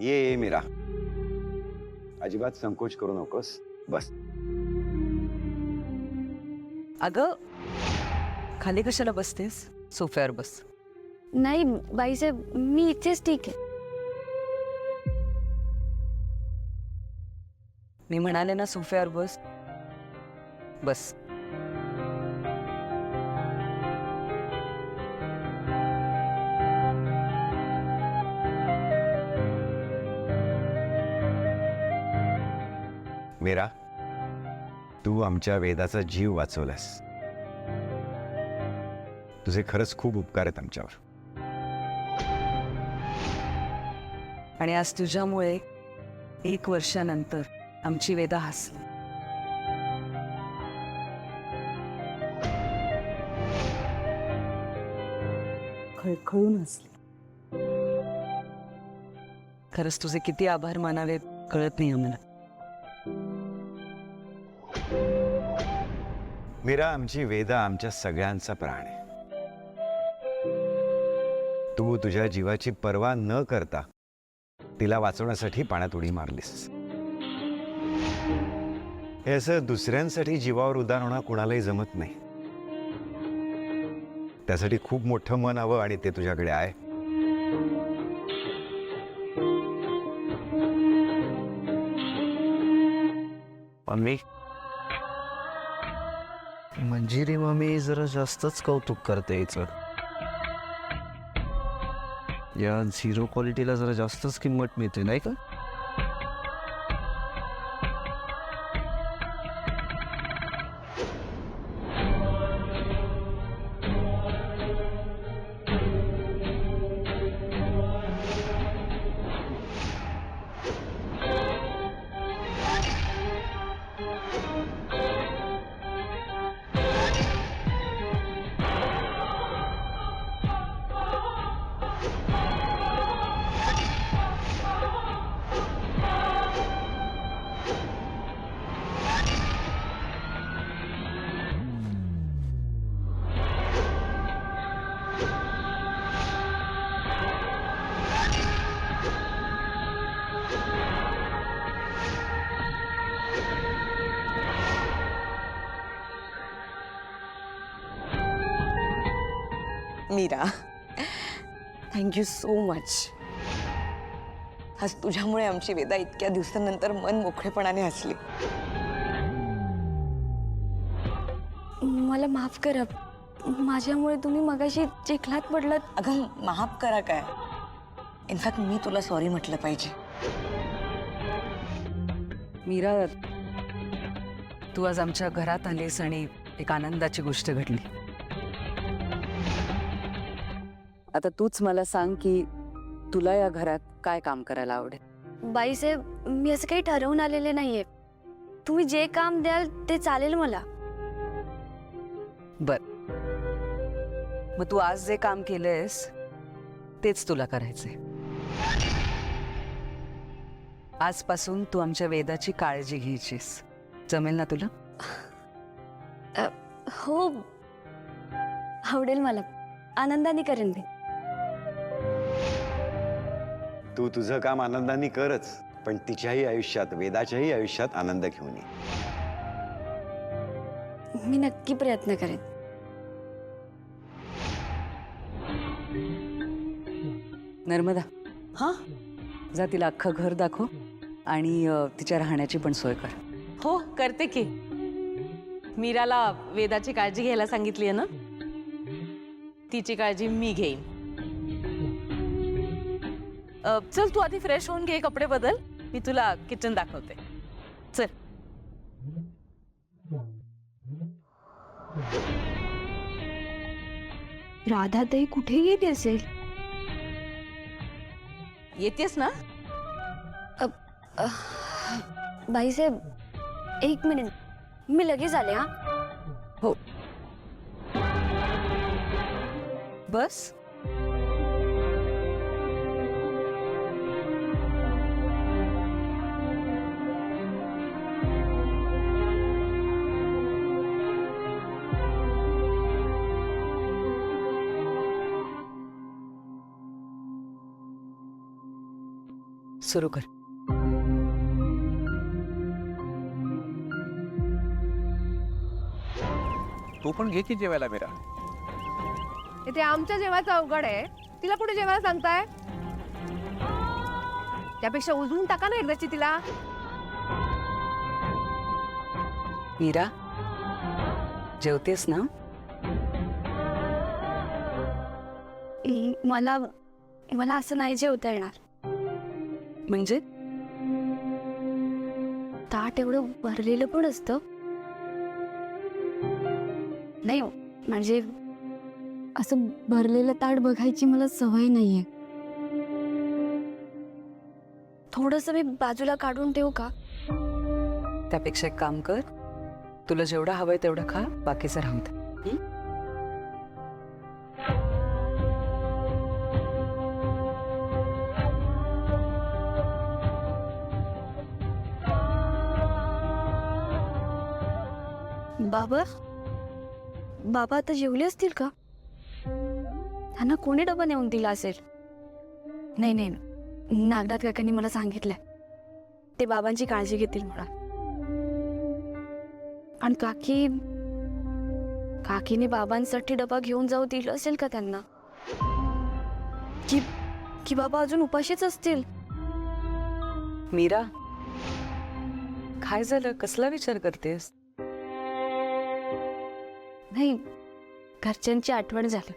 ये मीरा, अजिबात संकोच करू नकोस, बस. अगं खाली कशाला बसतेस, सोफ्यावर बस. नाही बाईसाहेब, मी इथेच ठीक आहे. मी म्हणाले ना सोफ्यावर बस. बस. मीरा, तू आमच्या वेदाचा जीव वाचवलास. तुझे खरंच खूप उपकार आहेत आमच्यावर. आणि आज तुझ्यामुळे 1 वर्षानंतर आमची वेदा हसली. खळखळून हसली. खरंच तुझे किती आभार मानावे कळत नाही आम्हाला. मीरा, आमची वेदा आमच्या सगळ्यांचा प्राण आहे. तू तुझ्या जीवाची पर्वा न करता तिला वाचवण्यासाठी पाण्यात उडी मारलीस. हे असं दुसऱ्यांसाठी जीवावर उदार होणं कुणालाही जमत नाही. त्यासाठी खूप मोठं मन हवं आणि ते तुझ्याकडे आहे. मम्मी, मंजिरी मम्मी जरा जास्तच कौतुक करते हिचं. या झिरो क्वालिटीला जरा जास्तच किंमत मिळते नाही का? Meera, thank you so much. आज तुझ्यामुळे आमची वेदा इतक्या दिवसानंतर मन मोकळेपणाने हसली. मला माफ करा, माझ्यामुळे तुम्ही मगाशी चिखलात पडलात. अगं माफ करा काय, इनफॅक्ट मी तुला सॉरी म्हटलं पाहिजे. मीरा, तू आज आमच्या घरात आलीस आणि एक आनंदाची गोष्ट घडली. आता तूच मला सांग की तुला या घरात काय काम करायला आवडेल. बाईसाहेब, मी असं काही ठरवून आलेले नाहीये. तुम्ही जे काम द्याल ते चालेल मला. बर, मग तू आज जे काम केलंयस तेच तुला करायचंय. आजपासून तू आमच्या वेदाची काळजी घ्यायचीस. जमेल ना तुला? हो, आवडेल मला. आनंदाने करेन मी. तू तुझं काम आनंदाने करच, पण तिच्याही आयुष्यात, वेदाच्याही आयुष्यात आनंद घेऊन ये. मी नक्की प्रयत्न करेन. नर्मदा, हां जा तिला अख्खं घर दाखव आणि तिच्या राहण्याची पण सोय कर. हो, करते की. मीराला वेदाची काळजी घ्यायला सांगितली आहे ना, तिची काळजी मी घेईन. चल तू आधी फ्रेश होऊन घे, कपडे बदल, मी तुला किचन दाखवते. चल. राधाताई कुठे गेली असेल? येतेस ना? बाईसाहेब, 1 मिनिट, मी लगेच आले. हा, हो, बस. सुरू कर. तू पण घे की जेवायला मीरा. इथे आमच्या जेवायचं अवघड आहे, तिला कुठे जेवायला सांगताय? त्यापेक्षा उजळून टाका ना एकदाची तिला. मीरा, जेवतेस ना? मला मला असं नाही जेवता येणार. म्हणजे ताट एवढं भरलेलं पण असतं. नाही म्हणजे असं भरलेलं ताट बघायची मला सवय नाहीये. थोडस मी बाजूला काढून ठेवू का? त्यापेक्षा एक काम कर, तुला जेवढं हवंय तेवढं खा, बाकीचं राहून दे. बाबा बाबा आता जेवले असतील का? त्यांना कोणी डबा नेऊन दिला असेल? नाही नाही, नागनाथ काकांनी मला सांगितलंय ते बाबांची काळजी घेतील मला. आणि काकीने बाबांसाठी डबा घेऊन जाऊ दिलं असेल का त्यांना? की बाबा अजून उपाशीच असतील? मीरा, काय झालं? कसला विचार करतेस? नाही, घरच्यांची आठवण झाली.